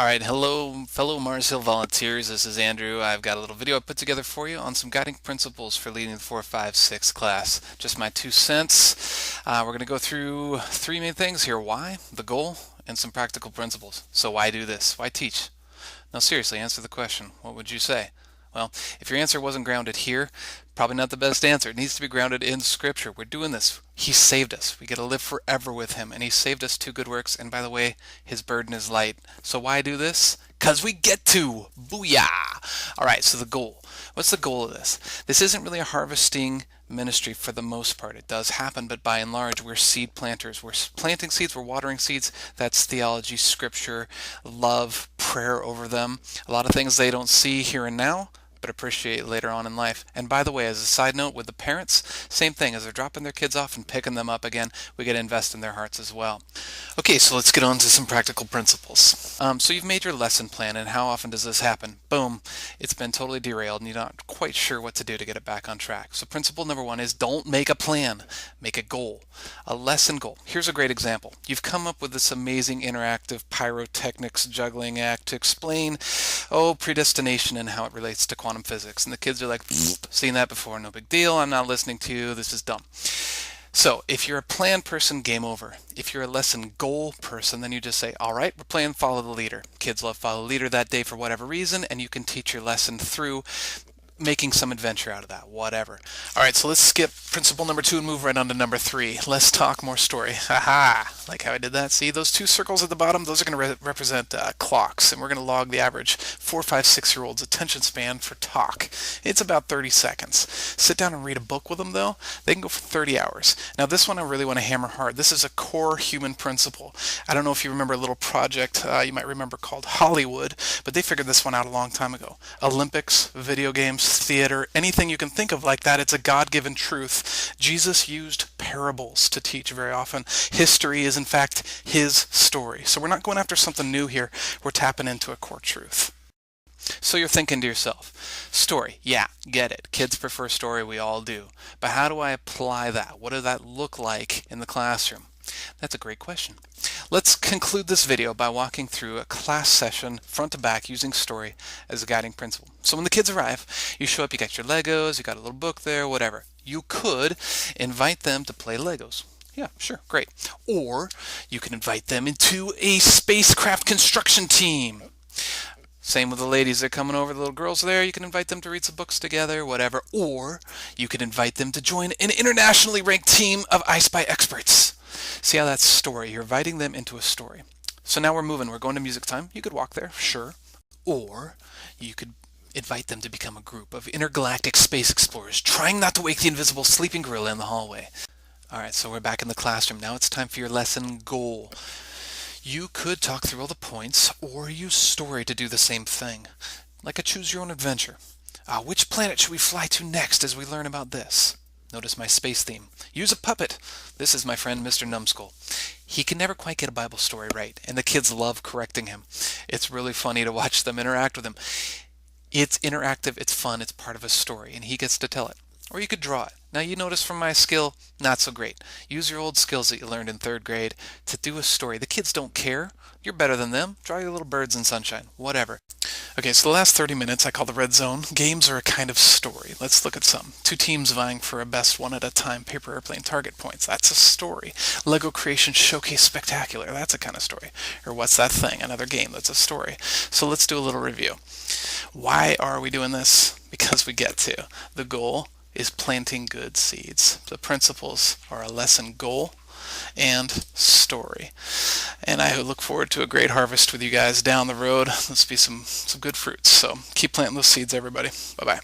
All right, hello, fellow Mars Hill volunteers. This is Andrew. I've got a little video I put together for you on some guiding principles for leading the 4, 5, 6 class. Just my 2 cents. We're going to go through three main things here: why, the goal, and some practical principles. So why do this? Why teach? Now seriously, answer the question. What would you say? Well, if your answer wasn't grounded here, probably not the best answer. It needs to be grounded in Scripture. We're doing this. He saved us. We get to live forever with Him, and He saved us to good works. And by the way, His burden is light. So why do this? Because we get to. Booyah! All right, so the goal. What's the goal of this? This isn't really a harvesting ministry for the most part. It does happen, but by and large, we're seed planters. We're planting seeds, we're watering seeds. That's theology, Scripture, love, prayer over them. A lot of things they don't see here and now, but appreciate later on in life. And by the way, as a side note, with the parents, same thing. As they're dropping their kids off and picking them up again, we get to invest in their hearts as well. Okay, so let's get on to some practical principles. So you've made your lesson plan, and how often does this happen? Boom, it's been totally derailed, and you're not quite sure what to do to get it back on track. So principle number one is don't make a plan, make a goal, a lesson goal. Here's a great example. You've come up with this amazing interactive pyrotechnics juggling act to explain, predestination and how it relates to quantum physics. And the kids are like, seen that before, no big deal, I'm not listening to you, this is dumb. So if you're a plan person, game over. If you're a lesson goal person, then you just say, all right, we're playing follow the leader. Kids love follow the leader that day for whatever reason, and you can teach your lesson through making some adventure out of that, whatever. All right, so let's skip principle number 2 and move right on to number 3. Less talk, more story. Haha, like how I did that. See those 2 circles at the bottom? Those are going to represent clocks, and we're going to log the average 4, 5, 6-year-old's attention span for talk. It's about 30 seconds. Sit down and read a book with them, though. They can go for 30 hours. Now, this one I really want to hammer hard. This is a core human principle. I don't know if you remember a little project you might remember called Hollywood, but they figured this one out a long time ago. Olympics, video games, theater, anything you can think of like that, it's a God-given truth. Jesus used parables to teach very often. History is in fact His story. So we're not going after something new here. We're tapping into a core truth. So you're thinking to yourself, story, yeah, get it. Kids prefer story, we all do. But how do I apply that? What does that look like in the classroom? That's a great question. Let's conclude this video by walking through a class session front to back using story as a guiding principle. So when the kids arrive, you show up, you got your Legos, you got a little book there, whatever. You could invite them to play Legos. Yeah, sure, great. Or you can invite them into a spacecraft construction team. Same with the ladies that are coming over, the little girls there, you can invite them to read some books together, whatever. Or you could invite them to join an internationally ranked team of I Spy experts. See how that's story? You're inviting them into a story. So now we're moving. We're going to music time. You could walk there, sure. Or you could invite them to become a group of intergalactic space explorers trying not to wake the invisible sleeping gorilla in the hallway. All right, so we're back in the classroom. Now it's time for your lesson goal. You could talk through all the points or use story to do the same thing, like a choose your own adventure. Which planet should we fly to next as we learn about this? Notice my space theme. Use a puppet. This is my friend Mr. Numbskull. He can never quite get a Bible story right, and the kids love correcting him. It's really funny to watch them interact with him. It's interactive, it's fun, it's part of a story, and he gets to tell it. Or you could draw it. Now you notice from my skill, not so great. Use your old skills that you learned in 3rd grade to do a story. The kids don't care. You're better than them. Draw your little birds in sunshine. Whatever. Okay, so the last 30 minutes I call the red zone. Games are a kind of story. Let's look at some. 2 teams vying for a best one at a time paper airplane target points. That's a story. Lego Creation Showcase Spectacular. That's a kind of story. Or What's That Thing? Another game that's a story. So let's do a little review. Why are we doing this? Because we get to. The goal is planting good seeds. The principles are a lesson goal and story. And I look forward to a great harvest with you guys down the road. Let's be some good fruits. So keep planting those seeds, everybody. Bye-bye.